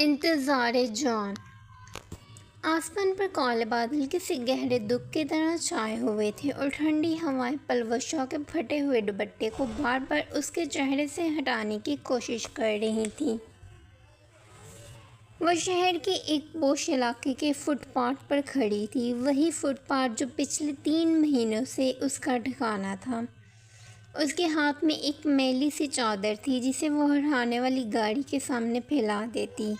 انتظار جان۔ آسمان پر کالے بادل کسی گہرے دکھ کی طرح چھائے ہوئے تھے اور ٹھنڈی ہوائیں پلوشا کے پھٹے ہوئے دوپٹے کو بار بار اس کے چہرے سے ہٹانے کی کوشش کر رہی تھیں۔ وہ شہر کے ایک پوش علاقے کے فٹ پاتھ پر کھڑی تھی، وہی فٹ پاتھ جو پچھلے 3 مہینوں سے اس کا ٹھکانہ تھا۔ اس کے ہاتھ میں ایک میلی سی چادر تھی جسے وہ ہٹانے والی گاڑی کے سامنے پھیلا دیتی۔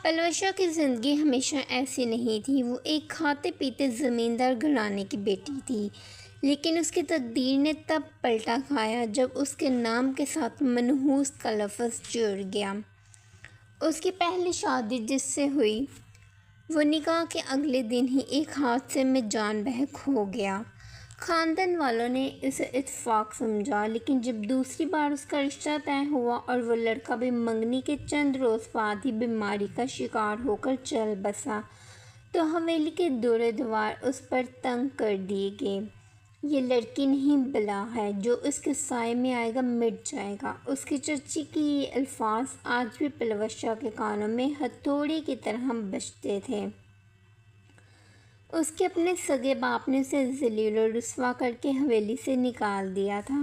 پلوشا کی زندگی ہمیشہ ایسی نہیں تھی۔ وہ ایک کھاتے پیتے زمیندار گھرانے کی بیٹی تھی، لیکن اس کی تقدیر نے تب پلٹا کھایا جب اس کے نام کے ساتھ منحوس کا لفظ جڑ گیا۔ اس کی پہلی شادی جس سے ہوئی، وہ نکاح کے اگلے دن ہی ایک حادثے میں جان بحق ہو گیا۔ خاندان والوں نے اسے اتفاق سمجھا، لیکن جب دوسری بار اس کا رشتہ طے ہوا اور وہ لڑکا بھی منگنی کے چند روز بعد ہی بیماری کا شکار ہو کر چل بسا، تو حویلی کے دور دیوار اس پر تنگ کر دیے گئے۔ یہ لڑکی نہیں بلا ہے، جو اس کے سائے میں آئے گا مٹ جائے گا۔ اس کی چچی کے یہ الفاظ آج بھی پلوشا کے کانوں میں ہتھوڑے کی طرح بجتے تھے۔ اس کے اپنے سگے باپ نے اسے ذلیل و رسوا کر کے حویلی سے نکال دیا تھا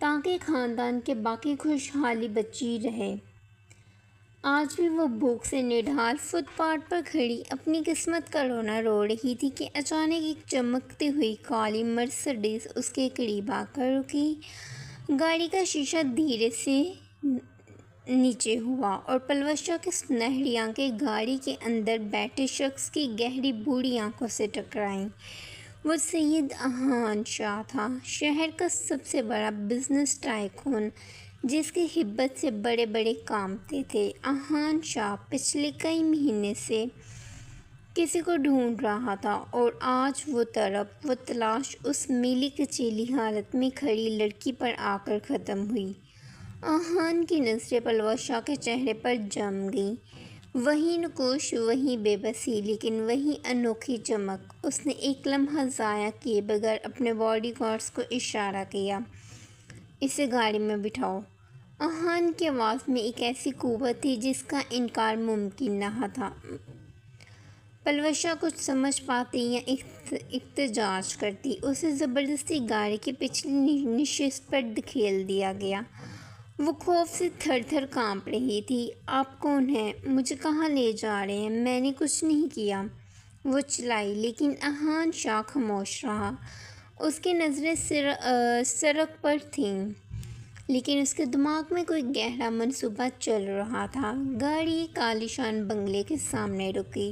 تاکہ خاندان کے باقی خوشحالی بچی رہے۔ آج بھی وہ بھوک سے نڈھال فٹ پاتھ پر کھڑی اپنی قسمت کا رونا رو رہی تھی کہ اچانک ایک چمکتی ہوئی کالی مرسڈیز اس کے قریب آ کر رکی۔ گاڑی کا شیشہ دھیرے سے نیچے ہوا اور پلوشا کی سنہری آنکھیں گاڑی کے اندر بیٹھے شخص کی گہری بوڑھی آنکھوں سے ٹکرائیں۔ وہ سید اذہان شاہ تھا، شہر کا سب سے بڑا بزنس ٹائکون، جس کی ہبت سے بڑے بڑے کامتے تھے۔ اذہان شاہ پچھلے کئی مہینے سے کسی کو ڈھونڈ رہا تھا اور آج وہ طلب و تلاش اس میلی کچیلی حالت میں کھڑی لڑکی پر آ کر ختم ہوئی۔ اذہان کی نظریں پلوشا کے چہرے پر جم گئیں۔ وہی نقوش، وہی بے بسی، لیکن وہی انوکھی چمک۔ اس نے ایک لمحہ ضائع کیے بغیر اپنے باڈی گارڈز کو اشارہ کیا، اسے گاڑی میں بٹھاؤ۔ اذہان کی آواز میں ایک ایسی قوت تھی جس کا انکار ممکن نہ تھا۔ پلوشا کچھ سمجھ پاتی یا احتجاج کرتی، اسے زبردستی گاڑی کی پچھلی نشست پر دھکیل دیا گیا۔ وہ خوف سے تھر تھر کانپ رہی تھی۔ آپ کون ہیں؟ مجھے کہاں لے جا رہے ہیں؟ میں نے کچھ نہیں کیا، وہ چلائی، لیکن اذہان شاہ خاموش رہا۔ اس کی نظریں سڑک پر تھیں، لیکن اس کے دماغ میں کوئی گہرا منصوبہ چل رہا تھا۔ گاڑی ایک عالیشان بنگلے کے سامنے رکی۔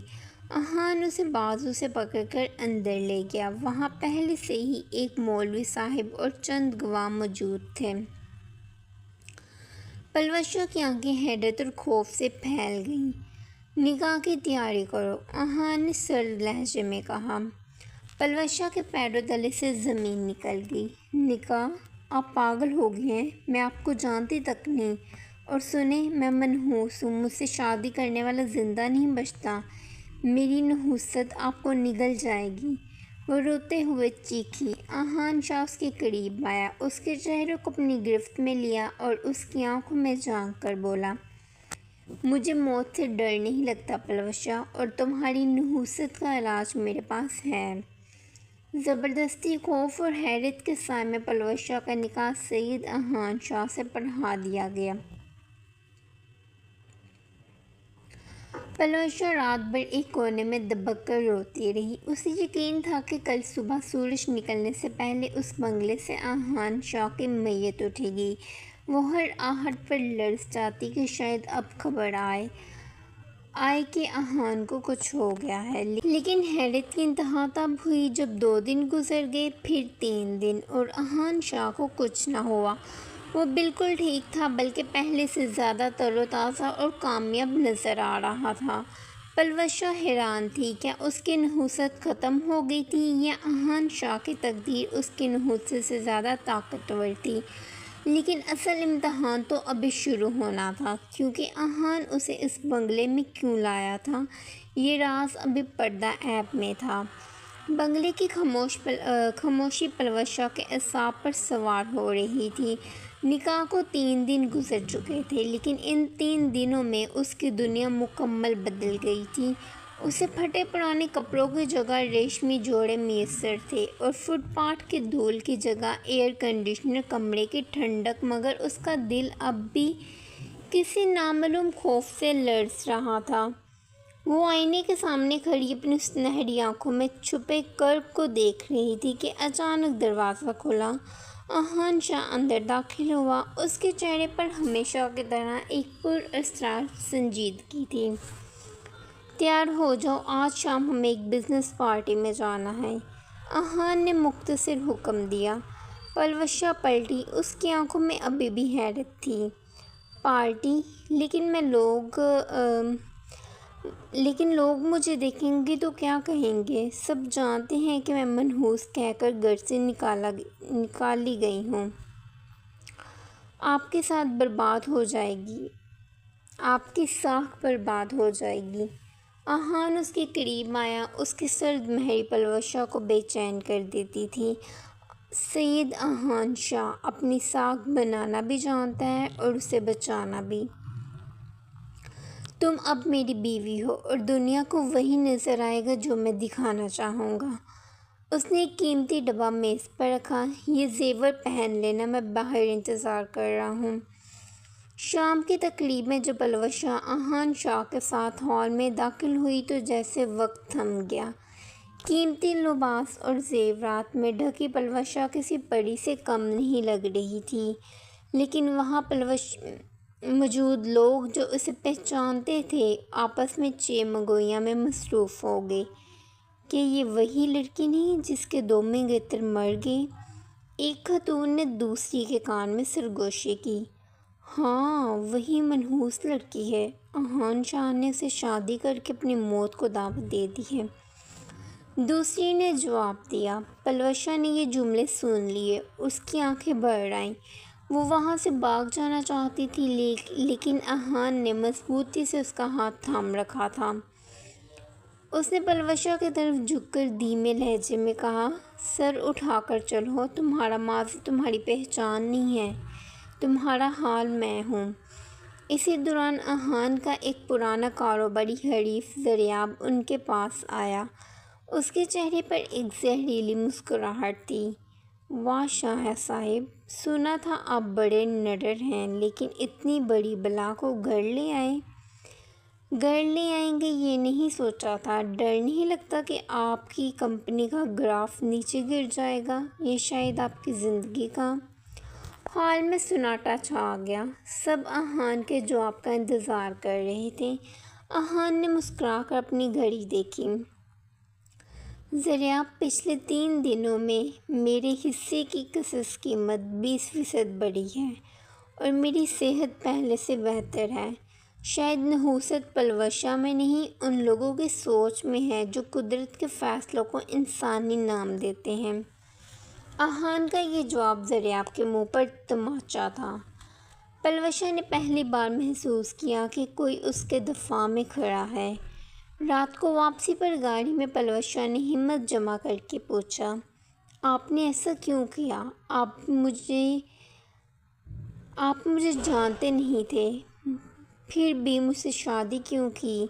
اذہان اسے بازو سے پکڑ کر اندر لے گیا۔ وہاں پہلے سے ہی ایک مولوی صاحب اور چند گواہ موجود تھے۔ پلوشا کی آنکھیں حیرت اور خوف سے پھیل گئیں۔ نکاح کی تیاری کرو، اذہان نے سرد لہجے میں کہا۔ پلوشا کے پیروں تلے سے زمین نکل گئی۔ نکاح؟ آپ پاگل ہو گئے ہیں، میں آپ کو جانتی تک نہیں۔ اور سنیں، میں منحوس ہوں، مجھ سے شادی کرنے والا زندہ نہیں بچتا۔ میری نحوست آپ کو نگل جائے گی، وہ روتے ہوئے چیخی۔ اذہان شاہ اس کے قریب آیا، اس کے چہرے کو اپنی گرفت میں لیا اور اس کی آنکھوں میں جھانک کر بولا، مجھے موت سے ڈر نہیں لگتا پلوشا، اور تمہاری نحوست کا علاج میرے پاس ہے۔ زبردستی، خوف اور حیرت کے سائے میں پلوشا کا نکاح سید اذہان شاہ سے پڑھا دیا گیا۔ پلوشا رات بھر ایک کونے میں دبک کر روتی رہی۔ اسے یقین تھا کہ کل صبح سورج نکلنے سے پہلے اس بنگلے سے اذہان شاہ کی میت اٹھے گی۔ وہ ہر آہٹ پر لرز جاتی کہ شاید اب خبر آئے کہ اذہان کو کچھ ہو گیا ہے، لیکن حیرت کی انتہا تب ہوئی جب 2 دن گزر گئے، پھر 3 دن، اور اذہان شاہ کو کچھ نہ ہوا۔ وہ بالکل ٹھیک تھا، بلکہ پہلے سے زیادہ تر و تازہ اور کامیاب نظر آ رہا تھا۔ پلوشا حیران تھی، کیا اس کی نحوست ختم ہو گئی تھی یا اذہان شاہ کی تقدیر اس کی نحوست سے زیادہ طاقتور تھی؟ لیکن اصل امتحان تو ابھی شروع ہونا تھا، کیونکہ اذہان اسے اس بنگلے میں کیوں لایا تھا، یہ راز ابھی پردہ عیب میں تھا۔ بنگلے کی خاموشی پلوشا کے اعصاب پر سوار ہو رہی تھی۔ نکاح کو 3 دن گزر چکے تھے، لیکن ان 3 دنوں میں اس کی دنیا مکمل بدل گئی تھی۔ اسے پھٹے پرانے کپڑوں کی جگہ ریشمی جوڑے میسر تھے اور فٹ پاتھ کے دھول کی جگہ ایئر کنڈیشنر کمرے کی ٹھنڈک، مگر اس کا دل اب بھی کسی نامعلوم خوف سے لرز رہا تھا۔ وہ آئینے کے سامنے کھڑی اپنی سنہری آنکھوں میں چھپے کرب کو دیکھ رہی تھی کہ اچانک دروازہ کھلا۔ احان شاہ اندر داخل ہوا۔ اس کے چہرے پر ہمیشہ کی طرح ایک پراسرار سنجیدگی تھی۔ تیار ہو جاؤ، آج شام ہمیں ایک بزنس پارٹی میں جانا ہے، احان نے مختصر حکم دیا۔ پلوشہ پلٹی، اس کی آنکھوں میں ابھی بھی حیرت تھی۔ پارٹی؟ لیکن لوگ مجھے دیکھیں گے تو کیا کہیں گے؟ سب جانتے ہیں کہ میں منحوس کہہ کر گھر سے نکالی گئی ہوں۔ آپ کی ساکھ برباد ہو جائے گی۔ احان اس کے قریب آیا۔ اس کی سرد مہری پلوشہ کو بے چین کر دیتی تھی۔ سید احان شاہ اپنی ساکھ بنانا بھی جانتا ہے اور اسے بچانا بھی۔ تم اب میری بیوی ہو اور دنیا کو وہی نظر آئے گا جو میں دکھانا چاہوں گا۔ اس نے ایک قیمتی ڈبہ میز پر رکھا۔ یہ زیور پہن لینا، میں باہر انتظار کر رہا ہوں۔ شام کی تقریب میں جب پلوشہ احان شاہ کے ساتھ ہال میں داخل ہوئی تو جیسے وقت تھم گیا۔ قیمتی لباس اور زیورات میں ڈھکی پلوشہ کسی پری سے کم نہیں لگ رہی تھی، لیکن وہاں موجود لوگ جو اسے پہچانتے تھے آپس میں چیمگوئیاں میں مصروف ہو گئے کہ یہ وہی لڑکی نہیں جس کے 2 منگیتر مر گئے۔ ایک خاتون نے دوسری کے کان میں سرگوشی کی۔ ہاں، وہی منحوس لڑکی ہے۔ احان شاہ نے اسے شادی کر کے اپنی موت کو دعوت دے دی ہے، دوسری نے جواب دیا۔ پلوشہ نے یہ جملے سن لیے، اس کی آنکھیں بھر آئیں۔ وہ وہاں سے بھاگ جانا چاہتی تھی، لیکن احان نے مضبوطی سے اس کا ہاتھ تھام رکھا تھا۔ اس نے پلوشہ کی طرف جھک کر دھیمے لہجے میں کہا، سر اٹھا کر چلو، تمہارا ماضی تمہاری پہچان نہیں ہے، تمہارا حال میں ہوں۔ اسی دوران احان کا ایک پرانا کاروباری حریف زریاب ان کے پاس آیا۔ اس کے چہرے پر ایک زہریلی مسکراہٹ تھی۔ واہ شاہ صاحب، سنا تھا آپ بڑے نڈر ہیں، لیکن اتنی بڑی بلا کو گھر لے آئیں گے یہ نہیں سوچا تھا۔ ڈر نہیں لگتا کہ آپ کی کمپنی کا گراف نیچے گر جائے گا یا شاید آپ کی زندگی کا؟ ہال میں سناٹا چھا گیا۔ سب احان کے جواب کا انتظار کر رہے تھے۔ احان نے مسکرا کر اپنی گھڑی دیکھی۔ زریاب، پچھلے 3 دنوں میں میرے حصے کی قسط قیمت 20% بڑھی ہے اور میری صحت پہلے سے بہتر ہے۔ شاید نحوست پلوشہ میں نہیں، ان لوگوں کی سوچ میں ہے جو قدرت کے فیصلوں کو انسانی نام دیتے ہیں۔ احان کا یہ جواب زریاب کے منہ پر تماچا تھا۔ پلوشہ نے پہلی بار محسوس کیا کہ کوئی اس کے دفاع میں کھڑا ہے۔ رات کو واپسی پر گاڑی میں پلوشہ نے ہمت جمع کر کے پوچھا، آپ نے ایسا کیوں کیا؟ آپ مجھے جانتے نہیں تھے، پھر بھی مجھ سے شادی کیوں کی؟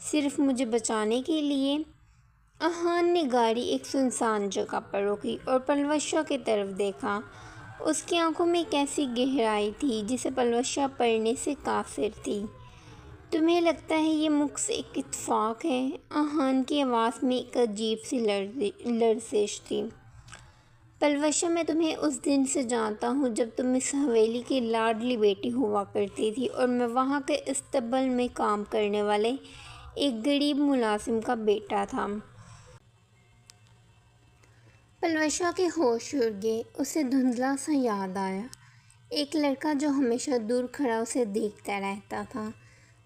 صرف مجھے بچانے کے لیے؟ احان نے گاڑی ایک سنسان جگہ پر روکی اور پلوشہ کی طرف دیکھا۔ اس کی آنکھوں میں ایک ایسی گہرائی تھی جسے پلوشہ پڑھنے سے قاصر تھی۔ تمہیں لگتا ہے یہ محض ایک اتفاق ہے؟ احان کی آواز میں ایک عجیب سی لرزش تھی۔ پلوشہ، میں تمہیں اس دن سے جانتا ہوں جب تم اس حویلی کی لاڈلی بیٹی ہوا کرتی تھی اور میں وہاں کے اسٹیبل میں کام کرنے والے ایک غریب ملازم کا بیٹا تھا۔ پلوشہ کے ہوش اڑ گئے۔ اسے دھندلا سا یاد آیا، ایک لڑکا جو ہمیشہ دور کھڑا اسے دیکھتا رہتا تھا۔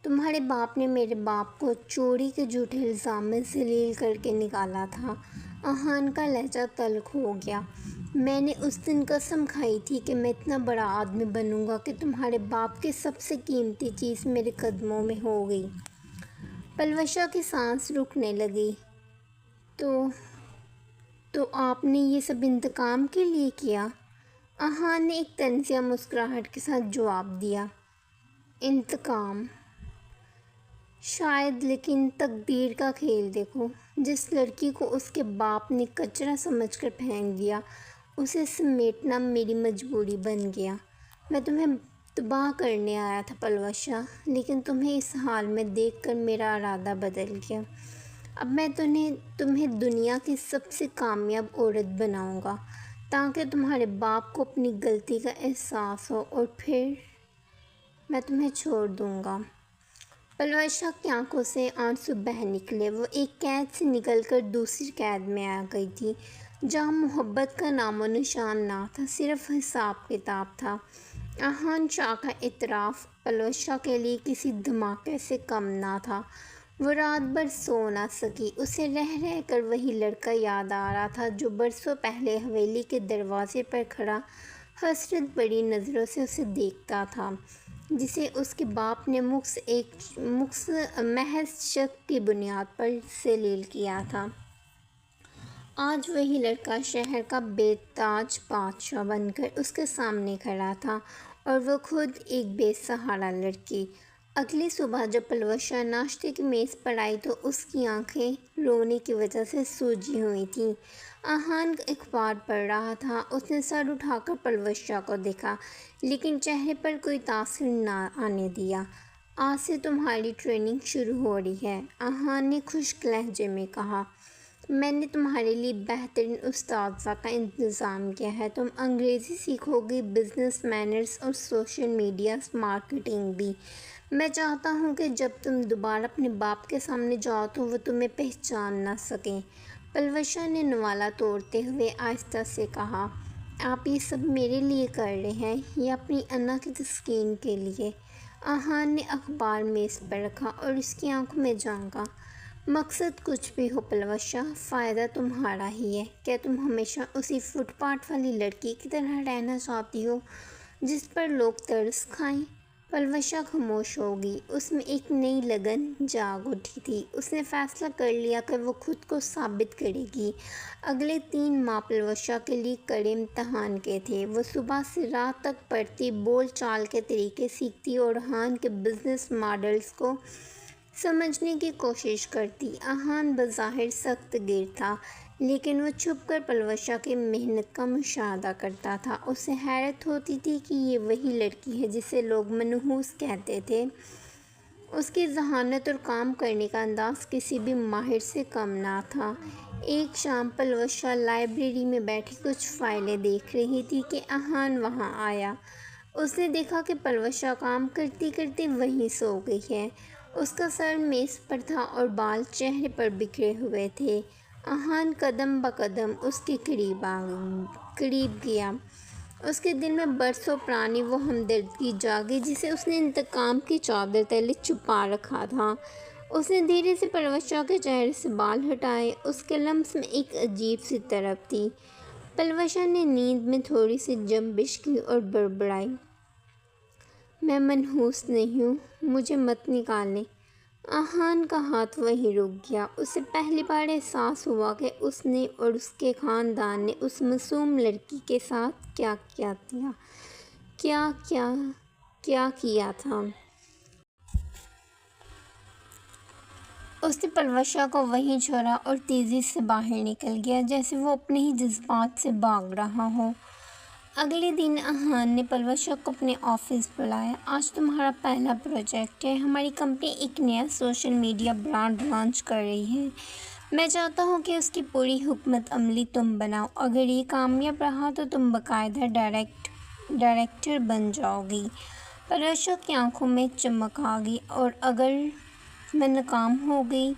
تمہارے باپ نے میرے باپ کو چوری کے جھوٹے الزام میں ذلیل کر کے نکالا تھا۔ احان کا لہجہ تلخ ہو گیا۔ میں نے اس دن قسم کھائی تھی کہ میں اتنا بڑا آدمی بنوں گا کہ تمہارے باپ کی سب سے قیمتی چیز میرے قدموں میں ہوگی۔ پلوشہ کی سانس رکنے لگی۔ تو آپ نے یہ سب انتقام کے لیے کیا؟ احان نے ایک طنزیہ مسکراہٹ کے ساتھ جواب دیا، انتقام شاید، لیکن تقدیر کا کھیل دیکھو۔ جس لڑکی کو اس کے باپ نے کچرا سمجھ کر پھینک دیا، اسے سمیٹنا میری مجبوری بن گیا۔ میں تمہیں تباہ کرنے آیا تھا پلوشا، لیکن تمہیں اس حال میں دیکھ کر میرا ارادہ بدل گیا۔ اب میں تمہیں دنیا کی سب سے کامیاب عورت بناؤں گا تاکہ تمہارے باپ کو اپنی غلطی کا احساس ہو، اور پھر میں تمہیں چھوڑ دوں گا۔ پلوشا کی آنکھوں سے آنسو بہہ نکلے۔ وہ ایک قید سے نکل کر دوسری قید میں آ گئی تھی، جہاں محبت کا نام و نشان نہ تھا، صرف حساب کتاب تھا۔ احان شاہ کا اعتراف پلوشا کے لیے کسی دھماکے سے کم نہ تھا۔ وہ رات بھر سو نہ سکی۔ اسے رہ رہ کر وہی لڑکا یاد آ رہا تھا جو برسوں پہلے حویلی کے دروازے پر کھڑا حسرت بھری نظروں سے اسے دیکھتا تھا، جسے اس کے باپ نے محض شک کی بنیاد پر ذلیل کیا تھا۔ آج وہی لڑکا شہر کا بے تاج بادشاہ بن کر اس کے سامنے کھڑا تھا، اور وہ خود ایک بے سہارا لڑکی۔ اگلی صبح جب پلوشا ناشتے کی میز پر آئی تو اس کی آنکھیں رونے کی وجہ سے سوجی ہوئی تھیں۔ احان اخبار پڑھ رہا تھا۔ اس نے سر اٹھا کر پلوشا کو دیکھا، لیکن چہرے پر کوئی تاثر نہ آنے دیا۔ آج سے تمہاری ٹریننگ شروع ہو رہی ہے، احان نے خشک لہجے میں کہا۔ میں نے تمہارے لیے بہترین اساتذہ کا انتظام کیا ہے۔ تم انگریزی سیکھو گی، بزنس مینرز اور سوشل میڈیا مارکیٹنگ بھی۔ میں چاہتا ہوں کہ جب تم دوبارہ اپنے باپ کے سامنے جاؤ تو وہ تمہیں پہچان نہ سکیں۔ پلوشا نے نوالا توڑتے ہوئے آہستہ سے کہا، آپ یہ سب میرے لیے کر رہے ہیں یا اپنی انا کی تسکین کے لیے؟ احان نے اخبار میز پر رکھا اور اس کی آنکھوں میں جھانکا۔ مقصد کچھ بھی ہو پلوشا، فائدہ تمہارا ہی ہے۔ کیا تم ہمیشہ اسی فٹ پاتھ والی لڑکی کی طرح رہنا چاہتی ہو جس پر لوگ ترس کھائیں؟ پلوشا خاموش ہو گئی۔ اس میں ایک نئی لگن جاگ اٹھی تھی۔ اس نے فیصلہ کر لیا کہ وہ خود کو ثابت کرے گی۔ اگلے 3 ماہ پلوشا کے لیے کڑے امتحان کے تھے۔ وہ صبح سے رات تک پڑھتی، بول چال کے طریقے سیکھتی اور احان کے بزنس ماڈلز کو سمجھنے کی کوشش کرتی۔ احان بظاہر سخت گیر تھا، لیکن وہ چھپ کر پلوشا کی محنت کا مشاہدہ کرتا تھا۔ اسے حیرت ہوتی تھی کہ یہ وہی لڑکی ہے جسے لوگ منحوس کہتے تھے۔ اس کی ذہانت اور کام کرنے کا انداز کسی بھی ماہر سے کم نہ تھا۔ ایک شام پلوشا لائبریری میں بیٹھی کچھ فائلیں دیکھ رہی تھی کہ احان وہاں آیا۔ اس نے دیکھا کہ پلوشا کام کرتے کرتے وہیں سو گئی ہے۔ اس کا سر میز پر تھا اور بال چہرے پر بکھرے ہوئے تھے۔ احان قدم بقدم اس کے قریب گیا۔ اس کے دل میں برسوں پرانی وہ ہمدردی جاگی جسے اس نے انتقام کی چادر تلے چھپا رکھا تھا۔ اس نے دھیرے سے پلوشا کے چہرے سے بال ہٹائے۔ اس کے لمس میں ایک عجیب سی طرب تھی۔ پلوشا نے نیند میں تھوڑی سی جنبش کی اور بڑبڑائی، میں منحوس نہیں ہوں، مجھے مت نکالیں۔ احان کا ہاتھ وہیں رک گیا۔ اسے پہلی بار احساس ہوا کہ اس نے اور اس کے خاندان نے اس معصوم لڑکی کے ساتھ کیا کیا تھا۔ اس نے پلوشا کو وہیں چھوڑا اور تیزی سے باہر نکل گیا، جیسے وہ اپنے ہی جذبات سے بھاگ رہا ہو۔ اگلے دن احان نے پلوشا کو اپنے آفس بلایا۔ آج تمہارا پہلا پروجیکٹ ہے۔ ہماری کمپنی ایک نیا سوشل میڈیا برانڈ لانچ کر رہی ہے۔ میں چاہتا ہوں کہ اس کی پوری حکمت عملی تم بناؤ۔ اگر یہ کامیاب رہا تو تم باقاعدہ ڈائریکٹر بن جاؤ گی۔ پلوشا کی آنکھوں میں چمک آ گئی، اور اگر میں ناکام ہو گئی؟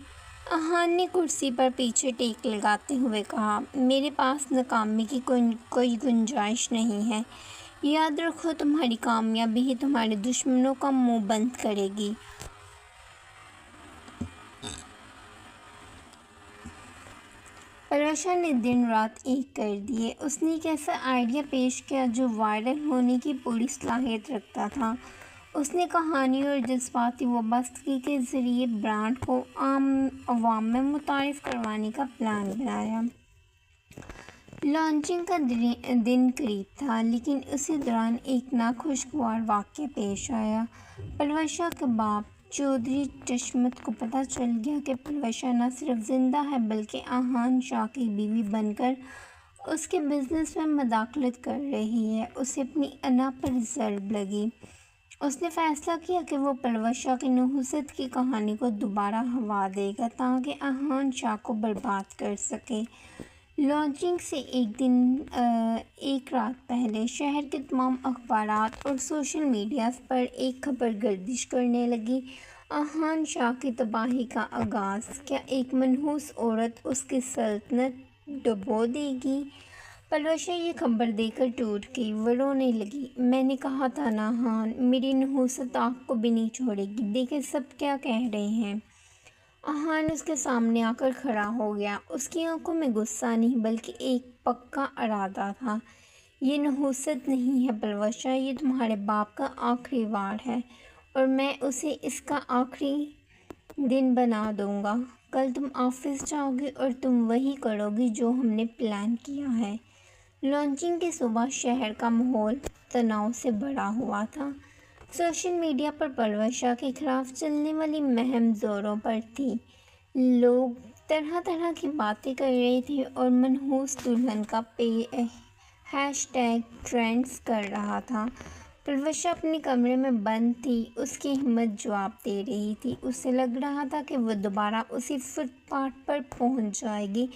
احان نے کرسی پر پیچھے ٹیک لگاتے ہوئے کہا، میرے پاس ناکامی کی کوئی گنجائش نہیں ہے۔ یاد رکھو، تمہاری کامیابی ہی تمہارے دشمنوں کا منہ بند کرے گی۔ پلوشا نے دن رات ایک کر دیے۔ اس نے ایک ایسا آئیڈیا پیش کیا جو وائرل ہونے کی پوری صلاحیت رکھتا تھا۔ اس نے کہانی اور جذباتی وابستگی کے ذریعے برانڈ کو عوام میں متعارف کروانے کا پلان بنایا۔ لانچنگ کا دن قریب تھا، لیکن اسی دوران ایک ناخوشگوار واقعہ پیش آیا۔ پلوش شاہ کے باپ چودھری چشمت کو پتہ چل گیا کہ پلوش شاہ نہ صرف زندہ ہے بلکہ آہان شاہ کی بیوی بن کر اس کے بزنس میں مداخلت کر رہی ہے۔ اسے اپنی انا پر ضرب لگی۔ اس نے فیصلہ کیا کہ وہ پلوش شاہ کی نحوست کی کہانی کو دوبارہ ہوا دے گا تاکہ آہان شاہ کو برباد کر سکے۔ لانچنگ سے ایک رات پہلے شہر کے تمام اخبارات اور سوشل میڈیاز پر ایک خبر گردش کرنے لگی: آہان شاہ کی تباہی کا آغاز۔ کیا ایک منحوس عورت اس کی سلطنت ڈبو دے گی؟ پلوش شاہ یہ خبر دے کر ٹوٹ گئی۔ وہ رونے لگی۔ میں نے کہا تھا نا آہان، میری نحوست آپ کو بھی نہیں چھوڑے گی۔ دیکھیں سب کیا کہہ رہے ہیں۔ آہان اس کے سامنے آ کر کھڑا ہو گیا۔ اس کی آنکھوں میں غصہ نہیں بلکہ ایک پکا ارادہ تھا۔ یہ نحوست نہیں ہے پلوش شاہ، یہ تمہارے باپ کا آخری وار ہے اور میں اسے اس کا آخری دن بنا دوں گا۔ کل تم آفس جاؤ گے اور تم وہی کرو گی جو ہم نے پلان کیا ہے۔ لانچنگ کی صبح شہر کا ماحول تناؤ سے بھرا ہوا تھا۔ سوشل میڈیا پر پلوش شاہ کے خلاف چلنے والی مہم زوروں پر تھی۔ لوگ طرح طرح کی باتیں کر رہے تھے اور منحوس دلہن کا ہیش ٹیگ ٹرینڈز کر رہا تھا۔ پلوش شاہ اپنے کمرے میں بند تھی۔ اس کی ہمت جواب دے رہی تھی۔ اسے لگ رہا تھا کہ وہ دوبارہ اسی فٹ پاتھ پر پہنچ جائے گی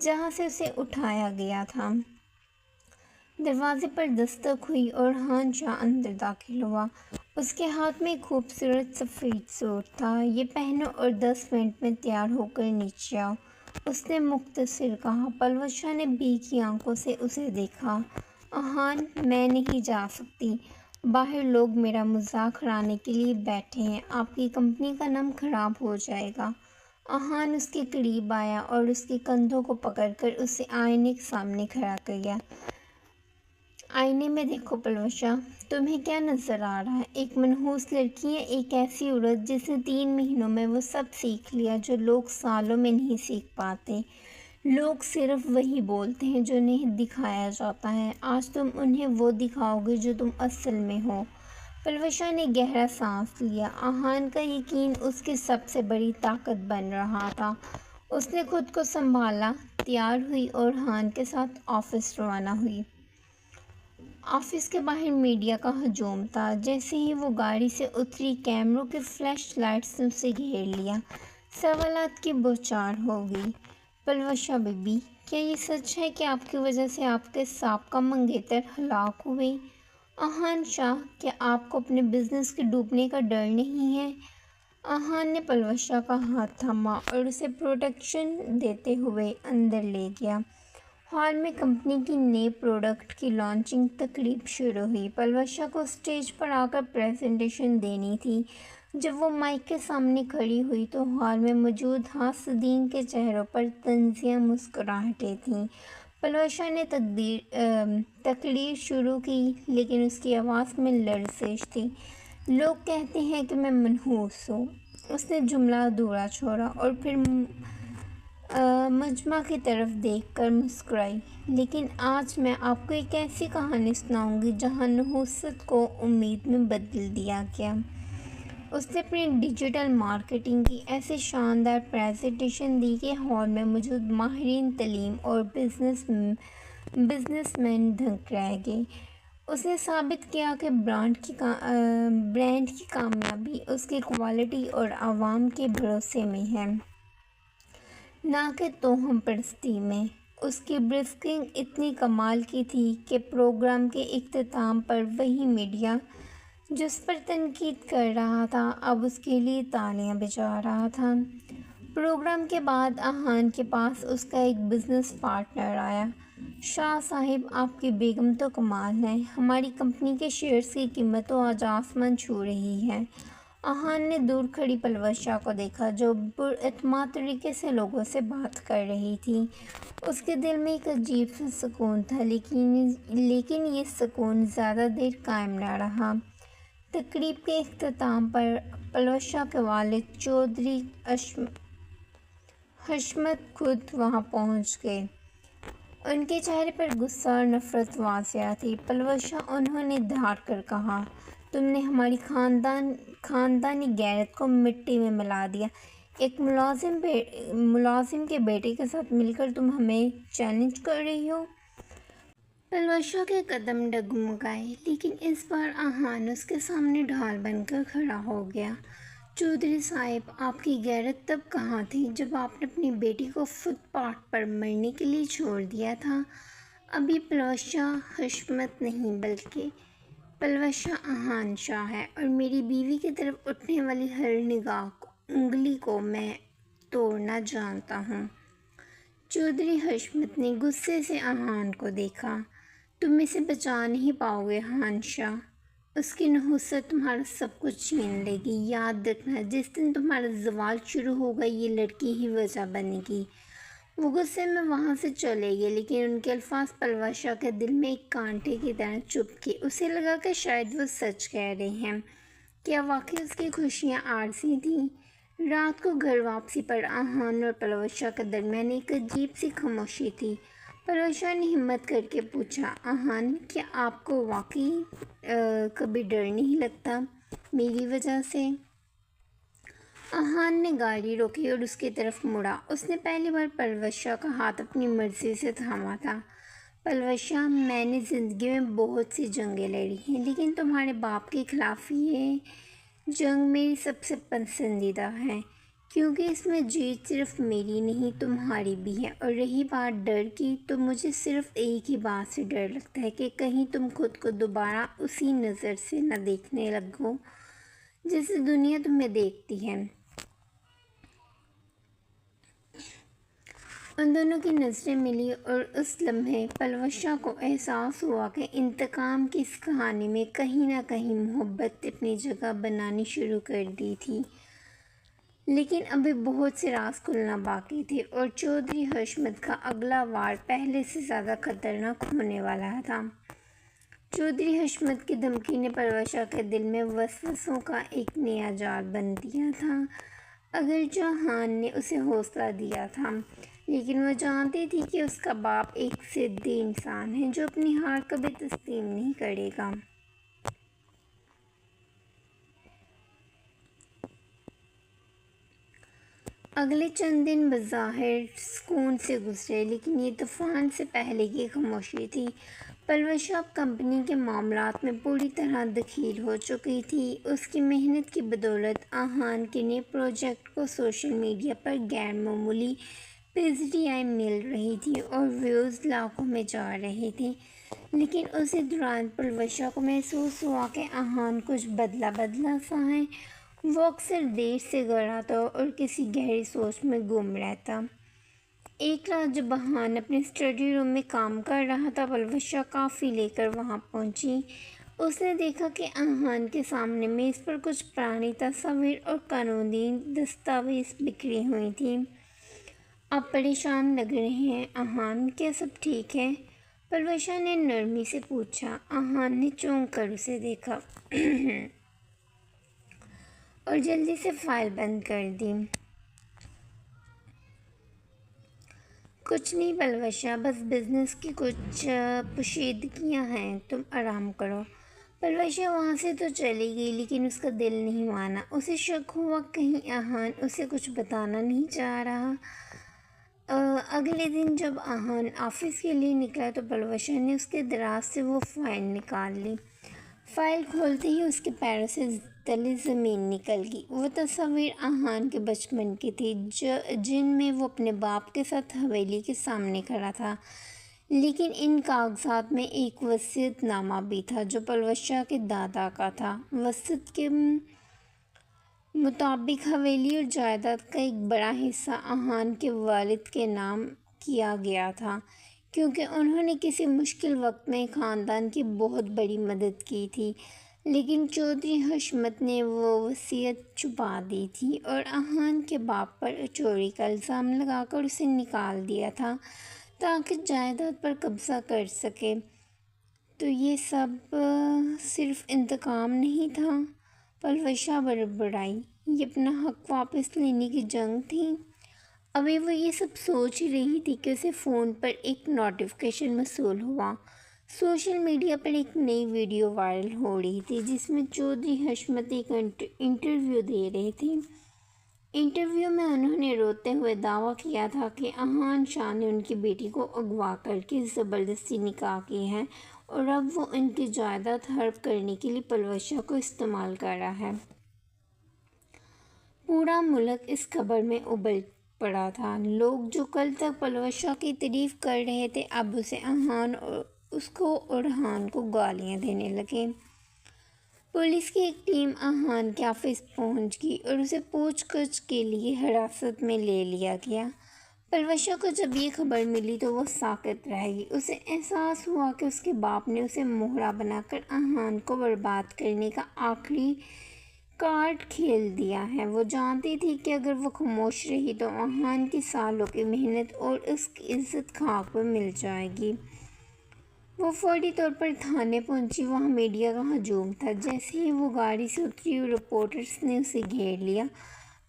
جہاں سے اسے اٹھایا گیا تھا۔ دروازے پر دستک ہوئی اور آہان شاہ اندر داخل ہوا۔ اس کے ہاتھ میں ایک خوبصورت سفید سوٹ تھا۔ یہ پہنو اور 10 منٹ میں تیار ہو کر نیچے آؤ، اس نے مختصر کہا۔ پلوش شاہ نے بھیگی آنکھوں سے اسے دیکھا۔ آہان، میں نہیں جا سکتی۔ باہر لوگ میرا مذاق اڑانے کے لیے بیٹھے ہیں۔ آپ کی کمپنی کا نام خراب ہو جائے گا۔ آہان اس کے قریب آیا اور اس کے کندھوں کو پکڑ کر اسے آئینے کے سامنے کھڑا کیا۔ آئینے میں دیکھو پلوش شاہ، تمہیں کیا نظر آ رہا ہے؟ ایک منحوس لڑکی ہے، ایک ایسی عورت جس نے 3 مہینوں میں وہ سب سیکھ لیا جو لوگ سالوں میں نہیں سیکھ پاتے۔ لوگ صرف وہی بولتے ہیں جو انہیں دکھایا جاتا ہے۔ آج تم انہیں وہ دکھاؤ گے جو تم اصل میں ہو۔ پلوش شاہ نے گہرا سانس لیا۔ آہان کا یقین اس کی سب سے بڑی طاقت بن رہا تھا۔ اس نے خود کو سنبھالا، تیار ہوئی اور آہان کے ساتھ آفس روانہ ہوئی۔ آفس کے باہر میڈیا کا ہجوم تھا۔ جیسے ہی وہ گاڑی سے اتری، کیمروں کے فلیش لائٹس نے اسے گھیر لیا۔ سوالات کی بوچھار ہو گئی۔ پلوش شاہ بی بی، کیا یہ سچ ہے کہ آپ کی وجہ سے آپ کے سابقہ منگیتر ہلاک ہوئے؟ آہان شاہ، کیا آپ کو اپنے بزنس کے ڈوبنے کا ڈر نہیں ہے؟ آہان نے پلوش شاہ کا ہاتھ تھاما اور اسے پروٹیکشن دیتے ہوئے اندر لے گیا۔ ہال میں کمپنی کی نئے پروڈکٹ کی لانچنگ تقریب شروع ہوئی۔ پلوش شاہ کو اسٹیج پر آ کر پریزنٹیشن دینی تھی۔ جب وہ مائیک کے سامنے کھڑی ہوئی تو ہال میں موجود حاسدین کے چہروں پر طنزیہ مسکراہٹیں تھیں۔ پلوش شاہ نے تقریر شروع کی، لیکن اس کی آواز میں لرزش تھی۔ لوگ کہتے ہیں کہ میں منحوس ہوں۔ اس نے جملہ ادھورا چھوڑا اور پھر مجمع کی طرف دیکھ کر مسکرائی۔ لیکن آج میں آپ کو ایک ایسی کہانی سناؤں گی جہاں نحوست کو امید میں بدل دیا گیا۔ اس نے اپنی ڈیجیٹل مارکیٹنگ کی ایسی شاندار پریزنٹیشن دی کہ ہال میں موجود ماہرین تعلیم اور بزنس مین دنگ رہ گئے۔ اس نے ثابت کیا کہ برانڈ کی کامیابی اس کی کوالٹی اور عوام کے بھروسے میں ہے، نہ کہ توہم پرستی میں۔ اس کی بریفنگ اتنی کمال کی تھی کہ پروگرام کے اختتام پر وہی میڈیا جو اس پر تنقید کر رہا تھا اب اس کے لیے تالیاں بجا رہا تھا۔ پروگرام کے بعد آہان کے پاس اس کا ایک بزنس پارٹنر آیا۔ شاہ صاحب، آپ کی بیگم تو کمال ہے۔ ہماری کمپنی کے شیئرز کی قیمت تو آج آسمان چھو رہی ہے۔ آہان نے دور کھڑی پلوش شاہ کو دیکھا جو پراعتماد طریقے سے لوگوں سے بات کر رہی تھی۔ اس کے دل میں ایک عجیب سا سکون تھا، لیکن یہ سکون زیادہ دیر قائم نہ رہا۔ تقریب کے اختتام پر پلوش شاہ کے والد چودھری حشمت خود وہاں پہنچ گئے۔ ان کے چہرے پر غصہ اور نفرت واضح تھی۔ پلوشا، انہوں نے دھاڑ کر کہا، تم نے ہماری خاندانی غیرت کو مٹی میں ملا دیا۔ ایک ملازم کے بیٹے کے ساتھ مل کر تم ہمیں چیلنج کر رہی ہو۔ پلوشا کے قدم ڈگمگائے، لیکن اس بار آہان اس کے سامنے ڈھال بن کر کھڑا ہو گیا۔ چودھری صاحب، آپ کی غیرت تب کہاں تھی جب آپ نے اپنی بیٹی کو فٹ پاتھ پر مرنے کے لیے چھوڑ دیا تھا؟ ابھی پلوشا حشمت نہیں بلکہ پلوشا آہان شاہ ہے، اور میری بیوی کی طرف اٹھنے والی ہر انگلی کو میں توڑنا جانتا ہوں۔ چودھری حشمت نے غصے سے آہان کو دیکھا۔ تم اسے بچا نہیں پاؤ گے آہان شاہ، اس کی نحوست تمہارا سب کچھ چھین لے گی۔ یاد رکھنا، جس دن تمہارا زوال شروع ہوگا یہ لڑکی ہی وجہ بنے گی۔ وہ غصے میں وہاں سے چلے گئے، لیکن ان کے الفاظ پلوشا کے دل میں ایک کانٹے کی طرح چبھ کے۔ اسے لگا کہ شاید وہ سچ کہہ رہے ہیں۔ کیا واقعی اس کی خوشیاں عارضی تھیں؟ رات کو گھر واپسی پر آہان اور پلوشا کے درمیان ایک عجیب سی خاموشی تھی۔ پلوشا نے ہمت کر کے پوچھا، آہان، کیا آپ کو واقعی کبھی ڈر نہیں لگتا میری وجہ سے؟ آہان نے گاڑی روکی اور اس کی طرف مڑا۔ اس نے پہلی بار پلوشا کا ہاتھ اپنی مرضی سے تھاما تھا۔ پلوشا، میں نے زندگی میں بہت سی جنگیں لڑی ہیں، لیکن تمہارے باپ کے خلاف یہ جنگ میری سب سے پسندیدہ ہے، کیونکہ اس میں جیت صرف میری نہیں تمہاری بھی ہے۔ اور رہی بات ڈر کی، تو مجھے صرف ایک ہی بات سے ڈر لگتا ہے کہ کہیں تم خود کو دوبارہ اسی نظر سے نہ دیکھنے لگو جیسے دنیا تمہیں دیکھتی ہے۔ ان دونوں کی نظریں ملی اور اس لمحے پلوشا کو احساس ہوا کہ انتقام کی اس کہانی میں کہیں نہ کہیں محبت اپنی جگہ بنانی شروع کر دی تھی۔ لیکن ابھی بہت سے راز کھلنا باقی تھے، اور چودھری حشمت کا اگلا وار پہلے سے زیادہ خطرناک ہونے والا تھا۔ چودھری حشمت کی دھمکی نے پلوشا کے دل میں وسوسوں کا ایک نیا جال بن دیا تھا۔ اگرچہ آہان نے اسے حوصلہ دیا تھا، لیکن وہ جانتی تھی کہ اس کا باپ ایک ضدی انسان ہے جو اپنی ہار کبھی تسلیم نہیں کرے گا۔ اگلے چند دن بظاہر سکون سے گزرے، لیکن یہ طوفان سے پہلے کی خاموشی تھی۔ پلوشا اب کمپنی کے معاملات میں پوری طرح دخیل ہو چکی تھی۔ اس کی محنت کی بدولت آہان کے نئے پروجیکٹ کو سوشل میڈیا پر غیر معمولی پذیرائی مل رہی تھی اور ویوز لاکھوں میں جا رہے تھے، لیکن اسی دوران پلوشا کو محسوس ہوا کہ آہان کچھ بدلا سا ہے۔ وہ اکثر دیر سے گھر آتا اور کسی گہری سوچ میں گم رہتا۔ ایک رات جب آہان اپنے اسٹڈی روم میں کام کر رہا تھا، پلوشا کافی لے کر وہاں پہنچی۔ اس نے دیکھا کہ آہان کے سامنے میز پر کچھ پرانی تصاویر اور قانونی دستاویز بکھری ہوئی تھیں۔ آپ پریشان لگ رہے ہیں آہان، کیا سب ٹھیک ہے؟ پلوشا نے نرمی سے پوچھا۔ آہان نے چونک کر اسے دیکھا اور جلدی سے فائل بند کر دی۔ کچھ نہیں پلوشا، بس بزنس کی کچھ پوشیدگیاں ہیں، تم آرام کرو۔ پلوشا وہاں سے تو چلی گئی، لیکن اس کا دل نہیں مانا۔ اسے شک ہوا کہیں آہان اسے کچھ بتانا نہیں چاہ رہا۔ اگلے دن جب آہان آفس کے لیے نکلا تو پلوشا نے اس کے دراز سے وہ فائل نکال لی۔ فائل کھولتے ہی اس کے پیروں سے تلے زمین نکل گئی۔ وہ تصاویر آہان کے بچپن کی تھی، جن میں وہ اپنے باپ کے ساتھ حویلی کے سامنے کھڑا تھا، لیکن ان کاغذات میں ایک وصیت نامہ بھی تھا جو پلوشا کے دادا کا تھا۔ وصیت کے مطابق حویلی اور جائیداد کا ایک بڑا حصہ آہان کے والد کے نام کیا گیا تھا، کیونکہ انہوں نے کسی مشکل وقت میں خاندان کی بہت بڑی مدد کی تھی۔ لیکن چودھری حشمت نے وہ وصیت چھپا دی تھی اور آہان کے باپ پر چوری کا الزام لگا کر اسے نکال دیا تھا تاکہ جائیداد پر قبضہ کر سکے۔ تو یہ سب صرف انتقام نہیں تھا؟ پلوشا بڑبڑائی۔ یہ اپنا حق واپس لینے کی جنگ تھی؟ ابھی وہ یہ سب سوچ ہی رہی تھی کہ اسے فون پر ایک نوٹیفیکیشن موصول ہوا۔ سوشل میڈیا پر ایک نئی ویڈیو وائرل ہو رہی تھی جس میں چودھری حشمت ایک انٹرویو دے رہے تھے۔ انٹرویو میں انہوں نے روتے ہوئے دعویٰ کیا تھا کہ اذہان شاہ نے ان کی بیٹی کو اغوا کر کے زبردستی نکاح کی ہے اور اب وہ ان کی جائیداد ہڑپ کرنے کے لیے پلوش شاہ کو استعمال کر رہا ہے۔ پورا ملک اس خبر میں ابل پڑا تھا۔ لوگ جو کل تک پلوش شاہ کی تعریف کر رہے تھے اب اسے اذہان اور اس کو اور ریحان کو گالیاں دینے لگے۔ پولیس کی ایک ٹیم اذہان کے آفس پہنچ گئی اور اسے پوچھ گچھ کے لیے حراست میں لے لیا گیا۔ پلوش شاہ کو جب یہ خبر ملی تو وہ ساکت رہ گئی۔ اسے احساس ہوا کہ اس کے باپ نے اسے مہرا بنا کر اذہان کو برباد کرنے کا آخری کارڈ کھیل دیا ہے۔ وہ جانتی تھی کہ اگر وہ خاموش رہی تو اذہان کی سالوں کی محنت اور اس کی عزت خاک پہ مل جائے گی۔ وہ فوری طور پر تھانے پہنچی۔ وہاں میڈیا کا ہجوم تھا۔ جیسے ہی وہ گاڑی سے اتری رپورٹرز نے اسے گھیر لیا۔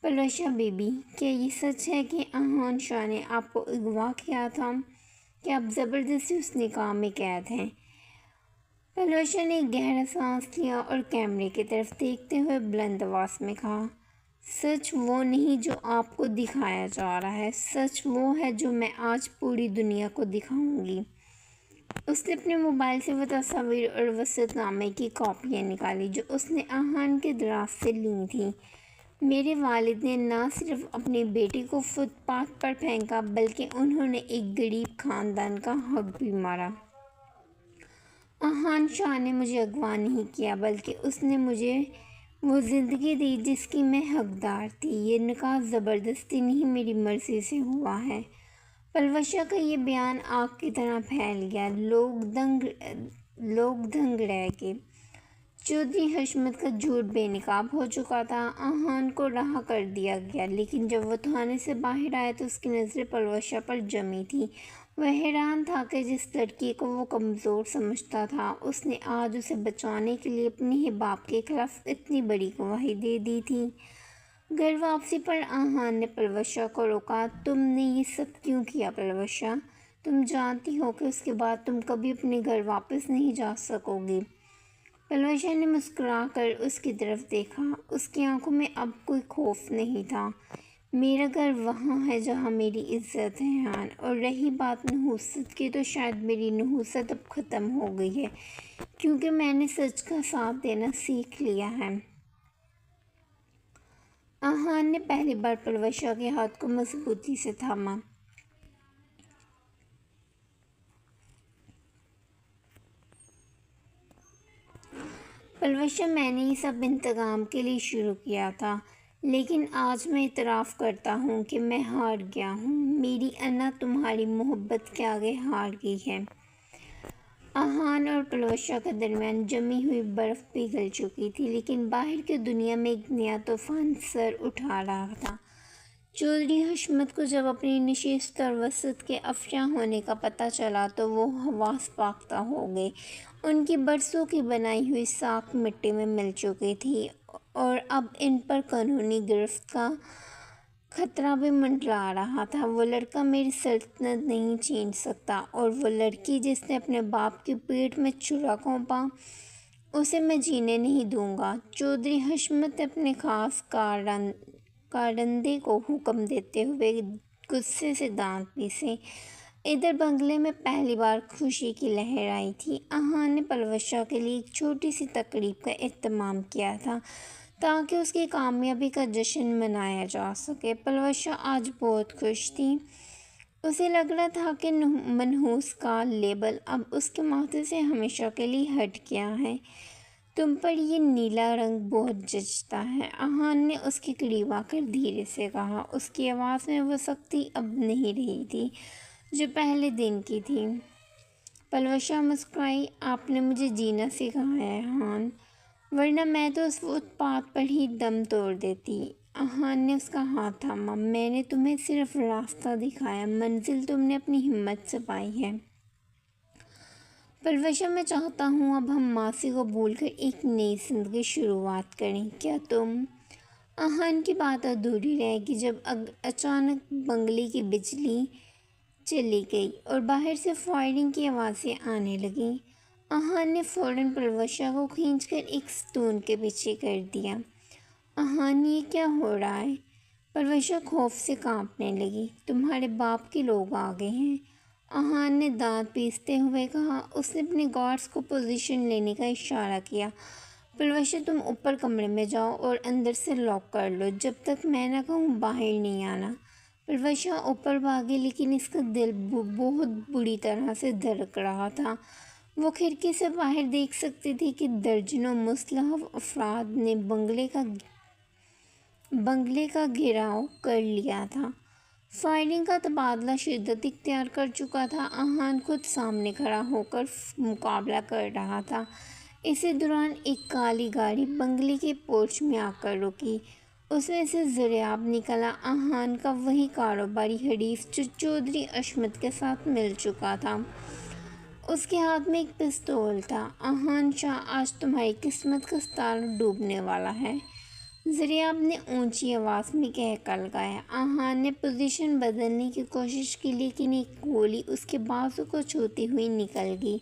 پلوش شاہ بی بی، کیا یہ سچ ہے کہ اذہان شاہ نے آپ کو اغوا کیا تھا؟ کیا آپ زبردستی اس نکاح میں قید ہیں؟ پلوش شاہ نے ایک گہرا سانس لیا اور کیمرے کی طرف دیکھتے ہوئے بلند آواز میں کہا، سچ وہ نہیں جو آپ کو دکھایا جا رہا ہے، سچ وہ ہے جو میں آج پوری دنیا کو دکھاؤں گی۔ اس نے اپنے موبائل سے وہ تصاویر اور وصیت نامے کی کاپیاں نکالی جو اس نے اذہان کے دراز سے لی تھیں۔ میرے والد نے نہ صرف اپنی بیٹی کو فٹ پاتھ پر پھینکا بلکہ انہوں نے ایک غریب خاندان کا حق بھی مارا۔ اذہان شاہ نے مجھے اغوا نہیں کیا بلکہ اس نے مجھے وہ زندگی دی جس کی میں حقدار تھی۔ یہ نکاح زبردستی نہیں میری مرضی سے ہوا ہے۔ پلوش شاہ کا یہ بیان آگ کی طرح پھیل گیا۔ لوگ دنگ رہ گئے۔ چودھری حشمت کا جھوٹ بے نقاب ہو چکا تھا۔ اذہان کو رہا کر دیا گیا لیکن جب وہ تھانے سے باہر آئے تو اس کی نظریں پلوش شاہ پر جمی تھیں۔ وہ حیران تھا کہ جس لڑکی کو وہ کمزور سمجھتا تھا اس نے آج اسے بچانے کے لیے اپنے ہی باپ کے خلاف اتنی بڑی گواہی دے دی تھی۔ گھر واپسی پر اذہان نے پلوش شاہ کو روکا۔ تم نے یہ سب کیوں کیا پلوش شاہ؟ تم جانتی ہو کہ اس کے بعد تم کبھی اپنے گھر واپس نہیں جا سکو گی۔ پلوش شاہ نے مسکرا کر اس کی طرف دیکھا۔ اس کی آنکھوں میں اب کوئی خوف نہیں تھا۔ میرا گھر وہاں ہے جہاں میری عزت ہے ریحان، اور رہی بات نحوست کی تو شاید میری نحوست اب ختم ہو گئی ہے کیونکہ میں نے سچ کا ساتھ دینا سیکھ لیا ہے۔ اذہان نے پہلی بار پلوش شاہ کے ہاتھ کو مضبوطی سے تھاما۔ پلوش شاہ، میں نے یہ سب انتقام کے لیے شروع کیا تھا لیکن آج میں اعتراف کرتا ہوں کہ میں ہار گیا ہوں۔ میری انا تمہاری محبت کے آگے ہار گئی ہے۔ اذہان اور پلوش شاہ کے درمیان جمی ہوئی برف پگھل چکی تھی لیکن باہر کی دنیا میں ایک نیا طوفان سر اٹھا رہا تھا۔ چودھری حشمت کو جب اپنی نشست اور وصیت کے افشاں ہونے کا پتہ چلا تو وہ حواس فاقدہ ہو گئے۔ ان کی برسوں کی بنائی ہوئی ساکھ مٹی میں مل چکی تھی اور اب ان پر قانونی گرفت کا خطرہ بھی منڈرا رہا تھا۔ وہ لڑکا میری سلطنت نہیں چھین سکتا اور وہ لڑکی جس نے اپنے باپ کی پیٹھ میں چھرا گھونپا اسے میں جینے نہیں دوں گا۔ چودھری حشمت نے اپنے خاص کارندے کو حکم دیتے ہوئے غصے سے دانت پیسے۔ ادھر بنگلے میں پہلی بار خوشی کی لہر آئی تھی۔ اذہان نے پلوش شاہ کے لیے ایک چھوٹی سی تقریب کا اہتمام کیا تھا تاکہ اس کی کامیابی کا جشن منایا جا سکے۔ پلوش شاہ آج بہت خوش تھی۔ اسے لگ رہا تھا کہ منحوس کا لیبل اب اس کے ماتھے سے ہمیشہ کے لیے ہٹ گیا ہے۔ تم پر یہ نیلا رنگ بہت جچتا ہے، اذہان نے اس کے قریب آ کر دھیرے سے کہا۔ اس کی آواز میں وہ سختی اب نہیں رہی تھی جو پہلے دن کی تھی۔ پلوش شاہ مسکرائی، آپ نے مجھے جینا سکھایا ہے اذہان، ورنہ میں تو اس فٹ پاتھ پر ہی دم توڑ دیتی۔ اذہان نے اس کا ہاتھ تھاما، میں نے تمہیں صرف راستہ دکھایا، منزل تم نے اپنی ہمت سے پائی ہے۔ پلوش شاہ، میں چاہتا ہوں اب ہم ماضی کو بھول کر ایک نئی زندگی شروعات کریں، کیا تم؟ اہان کی بات ادھوری رہ گئی جب اچانک بنگلے کی بجلی چلی گئی اور باہر سے فائرنگ کی آوازیں آنے لگیں۔ اہان نے فوراً پروشا کو کھینچ کر ایک ستون کے پیچھے کر دیا۔ اہان، یہ کیا ہو رہا ہے؟ پروشا خوف سے کانپنے لگی۔ تمہارے باپ کے لوگ آ گئے ہیں، اہان نے دانت پیستے ہوئے کہا۔ اس نے اپنے گارڈز کو پوزیشن لینے کا اشارہ کیا۔ پروشا، تم اوپر کمرے میں جاؤ اور اندر سے لاک کر لو، جب تک میں نہ کہوں باہر نہیں آنا۔ پروشا اوپر بھاگی لیکن اس کا دل بہت بری طرح سے دھڑک رہا تھا۔ وہ کھڑکی سے باہر دیکھ سکتی تھی کہ درجنوں مسلح افراد نے بنگلے کا گھیراؤ کر لیا تھا۔ فائرنگ کا تبادلہ شدت اختیار کر چکا تھا۔ اہان خود سامنے کھڑا ہو کر مقابلہ کر رہا تھا۔ اسی دوران ایک کالی گاڑی بنگلے کے پورچ میں آ کر رکی۔ اس میں سے زریاب نکلا، اہان کا وہی کاروباری حریف جو چودھری عصمت کے ساتھ مل چکا تھا۔ اس کے ہاتھ میں ایک پستول تھا۔ اہان شاہ، آج تمہاری قسمت کا ستارہ ڈوبنے والا ہے، زریاب نے اونچی آواز میں کہہ کر گایا۔ اہان نے پوزیشن بدلنے کی کوشش کی لیکن ایک گولی اس کے بازو کو چھوتی ہوئی نکل گئی۔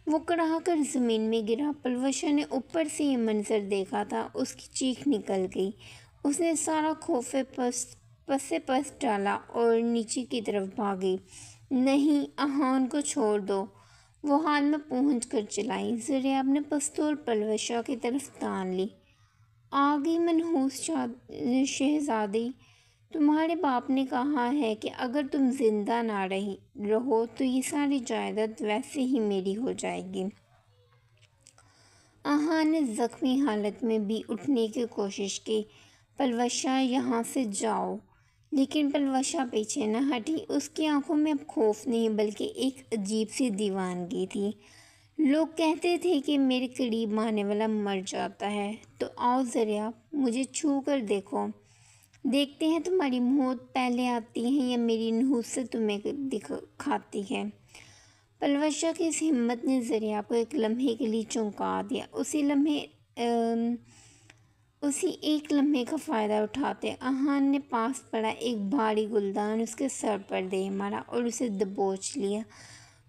وہ کڑا کر زمین میں گرا۔ پروشا نے اوپر سے یہ منظر دیکھا تھا، اس کی چیخ نکل گئی۔ اس نے سارا خوف پس ڈالا اور نیچے کی طرف بھاگی۔ نہیں، اہان کو چھوڑ دو، وہ حال میں پہنچ کر چلائی۔ زریاب نے پستول پروشا کی طرف تان لی۔ آ گئی منحوس شہزادی، تمہارے باپ نے کہا ہے کہ اگر تم زندہ نہ رہو تو یہ ساری جائیداد ویسے ہی میری ہو جائے گی۔ اہان نے زخمی حالت میں بھی اٹھنے کی کوشش کی۔ پروشا، یہاں سے جاؤ، لیکن پروشا پیچھے نہ ہٹی۔ اس کی آنکھوں میں اب خوف نہیں بلکہ ایک عجیب سی دیوانگی تھی۔ لوگ کہتے تھے کہ میرے قریب آنے والا مر جاتا ہے، تو آؤ زریاب، مجھے چھو کر دیکھو، دیکھتے ہیں تمہاری موت پہلے آتی ہے یا میری نحوست تمہیں کھاتی ہے۔ پروشا کی اس ہمت نے زریاب کو ایک لمحے کے لیے چونکا دیا۔ اسی ایک لمحے کا فائدہ اٹھاتے اہان نے پاس پڑا ایک بھاری گلدان اس کے سر پر دے مارا اور اسے دبوچ لیا۔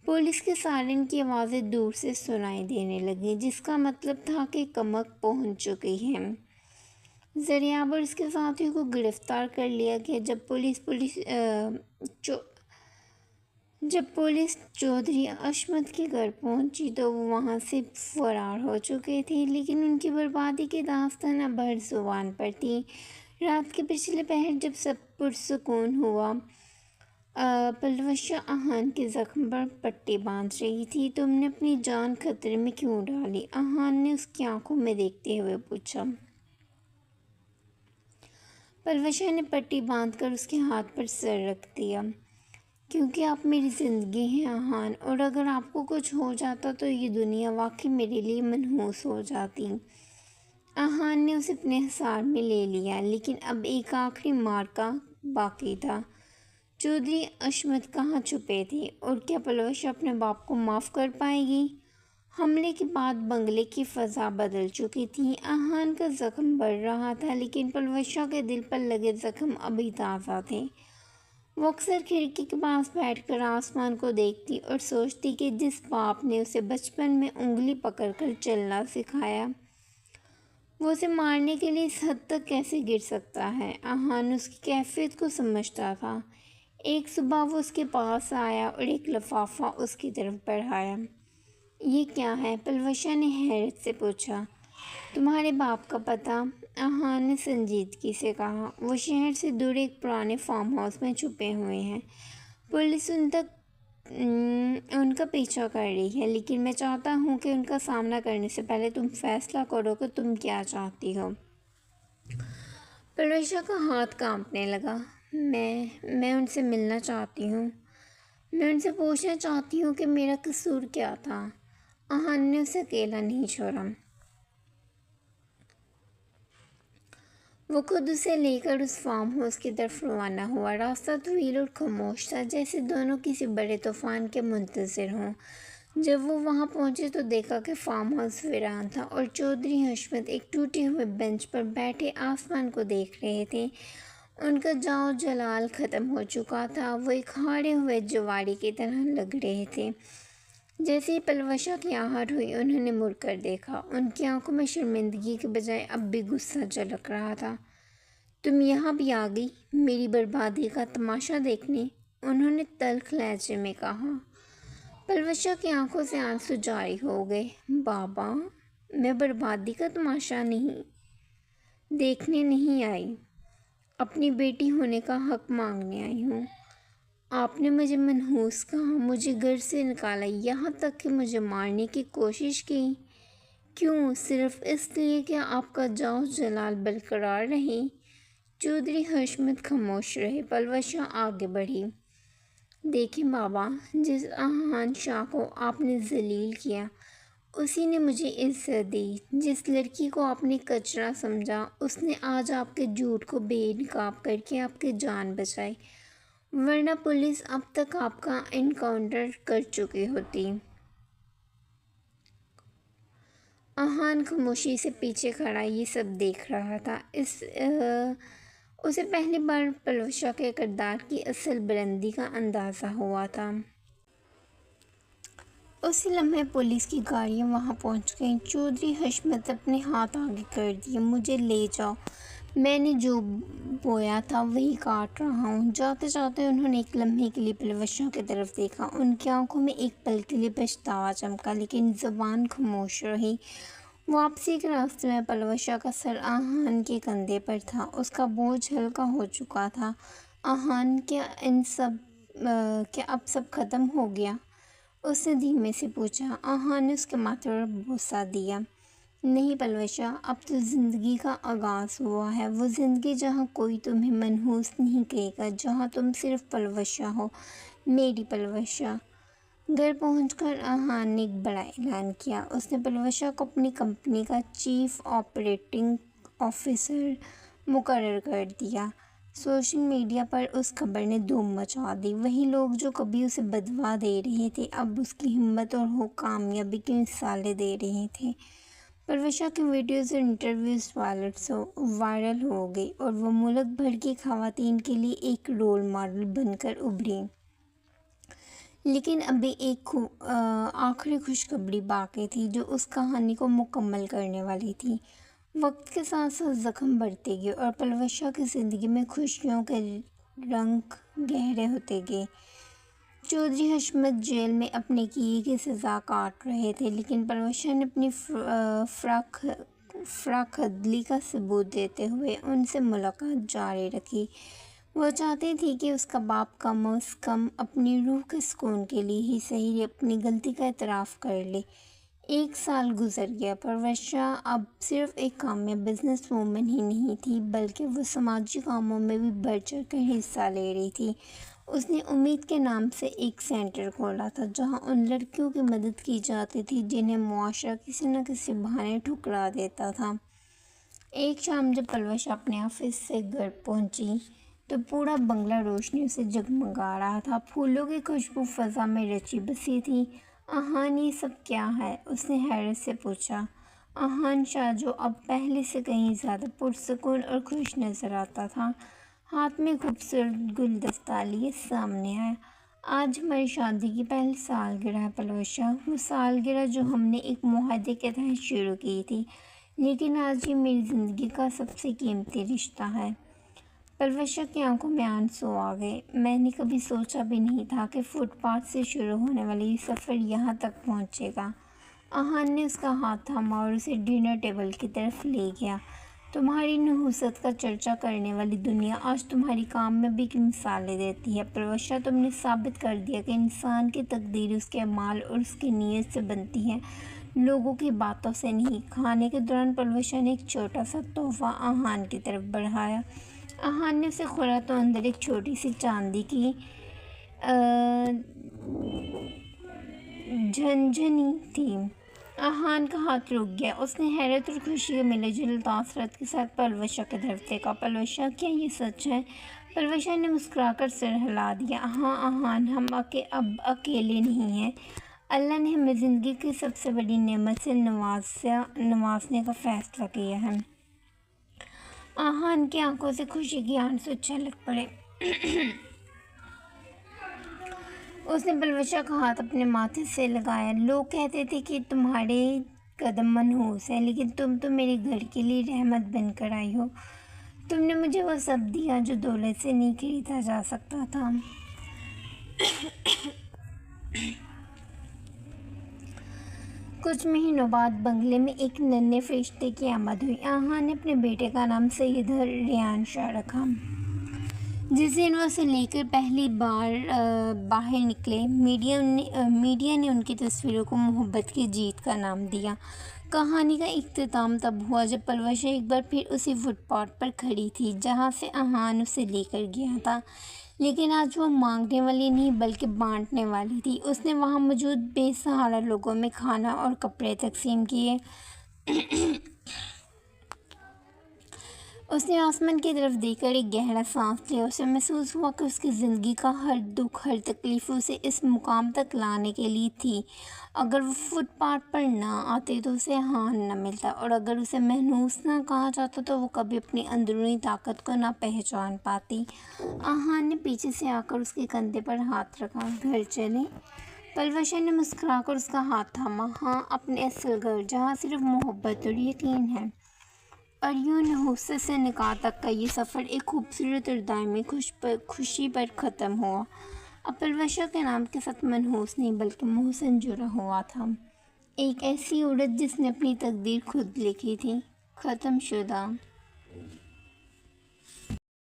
پولیس کے سائرن کی آوازیں دور سے سنائی دینے لگیں، جس کا مطلب تھا کہ کمک پہنچ چکی ہے۔ زریاب اور اس کے ساتھیوں کو گرفتار کر لیا گیا۔ جب پولیس چودھری عصمت کے گھر پہنچی تو وہ وہاں سے فرار ہو چکے تھے، لیکن ان کی بربادی کی داستان اب ہر زبان پر تھی۔ رات کے پچھلے پہر جب سب پرسکون ہوا، پروشا اہان کے زخم پر پٹی باندھ رہی تھی۔ تم نے اپنی جان خطرے میں کیوں ڈالی؟ اہان نے اس کی آنکھوں میں دیکھتے ہوئے پوچھا۔ پروشا نے پٹی باندھ کر اس کے ہاتھ پر سر رکھ دیا۔ کیونکہ آپ میری زندگی ہیں اہان، اور اگر آپ کو کچھ ہو جاتا تو یہ دنیا واقعی میرے لیے منحوس ہو جاتی۔ اہان نے اسے اپنے حصار میں لے لیا، لیکن اب ایک آخری معرکہ باقی تھا۔ چودھری عصمت کہاں چھپے تھے، اور کیا پروشا اپنے باپ کو معاف کر پائے گی؟ حملے کے بعد بنگلے کی فضا بدل چکی تھی۔ اہان کا زخم بڑھ رہا تھا، لیکن پروشا کے دل پر لگے زخم ابھی تازہ تھے۔ وہ اکثر کھڑکی کے پاس بیٹھ کر آسمان کو دیکھتی اور سوچتی کہ جس باپ نے اسے بچپن میں انگلی پکڑ کر چلنا سکھایا، وہ اسے مارنے کے لیے اس حد تک کیسے گر سکتا ہے۔ اہان اس کی کیفیت کو سمجھتا تھا۔ ایک صبح وہ اس کے پاس آیا اور ایک لفافہ اس کی طرف بڑھایا۔ یہ کیا ہے؟ پروشا نے حیرت سے پوچھا۔ تمہارے باپ کا پتہ؟ اہان نے سنجیدگی سے کہا۔ وہ شہر سے دور ایک پرانے فارم ہاؤس میں چھپے ہوئے ہیں۔ پولیس ان کا پیچھا کر رہی ہے، لیکن میں چاہتا ہوں کہ ان کا سامنا کرنے سے پہلے تم فیصلہ کرو کہ تم کیا چاہتی ہو۔ پروشا کا ہاتھ کانپنے لگا۔ میں ان سے ملنا چاہتی ہوں۔ میں ان سے پوچھنا چاہتی ہوں کہ میرا قصور کیا تھا۔ اہان نے اسے اکیلا نہیں چھوڑا۔ وہ خود اسے لے کر اس فارم ہاؤس کی طرف روانہ ہوا۔ راستہ طویل اور خاموش تھا، جیسے دونوں کسی بڑے طوفان کے منتظر ہوں۔ جب وہ وہاں پہنچے تو دیکھا کہ فارم ہاؤس ویران تھا اور چودھری حشمت ایک ٹوٹے ہوئے بینچ پر بیٹھے آسمان کو دیکھ رہے تھے۔ ان کا جاؤ جلال ختم ہو چکا تھا، وہ ایک ہارے ہوئے جواری کی طرح لگ رہے تھے۔ جیسے ہی پلوشا کی آہٹ ہوئی انہوں نے مڑ کر دیکھا، ان کی آنکھوں میں شرمندگی کے بجائے اب بھی غصہ جھلک رہا تھا۔ تم یہاں بھی آ گئی میری بربادی کا تماشا دیکھنے، انہوں نے تلخ لہجے میں کہا۔ پلوشا کی آنکھوں سے آنسو جاری ہو گئے۔ بابا، میں بربادی کا تماشا نہیں دیکھنے نہیں آئی، اپنی بیٹی ہونے کا حق مانگنے آئی ہوں۔ آپ نے مجھے منحوس کہا، مجھے گھر سے نکالا، یہاں تک کہ مجھے مارنے کی کوشش کی۔ کیوں؟ صرف اس لیے کہ آپ کا جاؤ جلال برقرار رہے۔ چودھری حشمت خاموش رہے۔ پلوشا آگے بڑھی۔ دیکھیں بابا، جس احان شاہ کو آپ نے ذلیل کیا اسی نے مجھے عزت دی۔ جس لڑکی کو آپ نے کچرا سمجھا اس نے آج آپ کے جھوٹ کو بے نقاب کر کے آپ کی جان بچائی، ورنہ پولیس اب تک آپ کا انکاؤنٹر کر چکی ہوتی۔ احان خاموشی سے پیچھے کھڑا یہ سب دیکھ رہا تھا۔ اسے پہلی بار پلوشا کے کردار کی اصل بلندی کا اندازہ ہوا تھا۔ اسی لمحے پولیس کی گاڑیاں وہاں پہنچ گئیں۔ چودھری حشمت اپنے ہاتھ آگے کر دیے۔ مجھے لے جاؤ، میں نے جو بویا تھا وہی کاٹ رہا ہوں۔ جاتے جاتے انہوں نے ایک لمحے کے لیے پلوشا کی طرف دیکھا۔ ان کی آنکھوں میں ایک پل کے لیے پچھتاوا چمکا، لیکن زبان خاموش رہی۔ واپسی کے راستے میں پلوشا کا سر احان کے کندھے پر تھا، اس کا بوجھ ہلکا ہو چکا تھا۔ احان، کیا اب سب ختم ہو گیا؟ اس نے دھیمے سے پوچھا۔ احان نے اس کے ماتھے پر بوسہ دیا۔ نہیں پلوشا، اب تو زندگی کا آغاز ہوا ہے، وہ زندگی جہاں کوئی تمہیں منحوس نہیں کہے گا، جہاں تم صرف پلوشا ہو، میری پلوشا۔ گھر پہنچ کر احان نے ایک بڑا اعلان کیا۔ اس نے پلوشا کو اپنی کمپنی کا چیف آپریٹنگ آفیسر مقرر کر دیا۔ سوشل میڈیا پر اس خبر نے دھوم مچا دی۔ وہی لوگ جو کبھی اسے بدوا دے رہے تھے اب اس کی ہمت اور کامیابی کی مثالیں دے رہے تھے۔ پلوشا کی ویڈیوز اور انٹرویوز وائرل ہو گئی اور وہ ملک بھر کی خواتین کے لیے ایک رول ماڈل بن کر ابھری۔ لیکن ابھی ایک آخری خوشخبری باقی تھی جو اس کہانی کو مکمل کرنے والی تھی۔ وقت کے ساتھ ساتھ زخم بڑھتے گئے اور پلوشا کی زندگی میں خوشیوں کے رنگ گہرے ہوتے گئے۔ چودھری حشمت جیل میں اپنے کیے کی سزا کاٹ رہے تھے، لیکن پلوشا نے اپنی فراخدلی کا ثبوت دیتے ہوئے ان سے ملاقات جاری رکھی۔ وہ چاہتی تھی کہ اس کا باپ کم از کم اپنی روح کے سکون کے لیے ہی صحیح اپنی غلطی کا اعتراف کر لے۔ 1 سال گزر گیا۔ پلوشا اب صرف ایک کامیاب بزنس وومن ہی نہیں تھی بلکہ وہ سماجی کاموں میں بھی بڑھ چڑھ کر حصہ لے رہی تھی۔ اس نے امید کے نام سے ایک سینٹر کھولا تھا جہاں ان لڑکیوں کی مدد کی جاتی تھی جنہیں معاشرہ کسی نہ کسی بہانے ٹھکرا دیتا تھا۔ ایک شام جب پلوشا اپنے آفس سے گھر پہنچی تو پورا بنگلہ روشنیوں سے جگمگا رہا تھا۔ پھولوں کی خوشبو فضا میں رچی بسی تھی۔ احان، یہ سب کیا ہے؟ اس نے حیرت سے پوچھا۔ احان شاہ، جو اب پہلے سے کہیں زیادہ پرسکون اور خوش نظر آتا تھا، ہاتھ میں خوبصورت گلدستہ لیے سامنے آیا۔ آج ہماری شادی کی پہلی سالگرہ ہے پلوشا، وہ سالگرہ جو ہم نے ایک معاہدے کے تحت شروع کی تھی، لیکن آج یہ میری زندگی کا سب سے قیمتی رشتہ ہے۔ پلوشا کی آنکھوں میں آنسو آ گئے۔ میں نے کبھی سوچا بھی نہیں تھا کہ فٹ پاتھ سے شروع ہونے والا یہ سفر یہاں تک پہنچے گا۔ احان نے اس کا ہاتھ تھاما اور اسے ڈنر ٹیبل کی طرف لے گیا۔ تمہاری نحوست کا چرچا کرنے والی دنیا آج تمہاری کامیابی کی مثالیں دیتی ہے پلوشا۔ تم نے ثابت کر دیا کہ انسان کی تقدیر اس کے اعمال اور اس کی نیت سے بنتی ہے، لوگوں کی باتوں سے نہیں۔ کھانے کے دوران پلوشا نے ایک چھوٹا سا تحفہ احان کی طرف بڑھایا۔ احان نے اسے کھولا تو اندر ایک چھوٹی سی چاندی کی جھنجھنی تھی۔ احان کا ہاتھ رک گیا۔ اس نے حیرت اور خوشی کے ملے جلے تاثرات کے ساتھ پلوشا کی طرف دیکھا۔ پلوشا، کیا یہ سچ ہے؟ پلوشا نے مسکرا کر سر ہلا دیا۔ ہاں احان، ہم اب اکیلے نہیں ہیں، اللہ نے ہمیں زندگی کی سب سے بڑی نعمت سے نوازنے کا فیصلہ کیا ہے۔ آہان کی آنکھوں سے خوشی کی آنسو چھلک پڑے۔ اس نے پلوشہ کا ہاتھ اپنے ماتھے سے لگایا۔ لوگ کہتے تھے کہ تمہارے قدم منحوس ہیں، لیکن تم تو میرے گھر کے لیے رحمت بن کر آئی ہو۔ تم نے مجھے وہ سب دیا جو دولت سے نہیں خریدا جا سکتا تھا۔ کچھ مہینوں بعد بنگلے میں ایک ننھے فرشتے کی آمد ہوئی۔ آہان نے اپنے بیٹے کا نام سید ریان شاہ رکھا۔ جس دن وہ اسے لے کر پہلی بار باہر نکلے، میڈیا نے ان کی تصویروں کو محبت کی جیت کا نام دیا۔ کہانی کا اختتام تب ہوا جب پلوشہ ایک بار پھر اسی فٹ پاتھ پر کھڑی تھی جہاں سے آہان اسے لے کر گیا تھا، لیکن آج وہ مانگنے والی نہیں بلکہ بانٹنے والی تھی۔ اس نے وہاں موجود بے سہارا لوگوں میں کھانا اور کپڑے تقسیم کیے۔ اس نے آسمان کی طرف دیکھ کر ایک گہرا سانس لیا۔ اسے محسوس ہوا کہ اس کی زندگی کا ہر دکھ، ہر تکلیف اسے اس مقام تک لانے کے لیے تھی۔ اگر وہ فٹ پاتھ پر نہ آتے تو اسے آہان نہ ملتا، اور اگر اسے منحوس نہ کہا جاتا تو وہ کبھی اپنی اندرونی طاقت کو نہ پہچان پاتی۔ آہان نے پیچھے سے آ کر اس کے کندھے پر ہاتھ رکھا۔ گھر چلیں؟ پلوشہ نے مسکرا کر اس کا ہاتھ تھاما۔ ہاں، اپنے اصل گھر، جہاں صرف محبت اور یقین ہے۔ اور یوں نحوست سے نکاح تک کا یہ سفر ایک خوبصورت اور دائمی خوشی پر ختم ہوا۔ اب پلوشہ کے نام کے ساتھ منحوس نہیں بلکہ محسن جڑا ہوا تھا، ایک ایسی عورت جس نے اپنی تقدیر خود لکھی تھی۔ ختم شدہ۔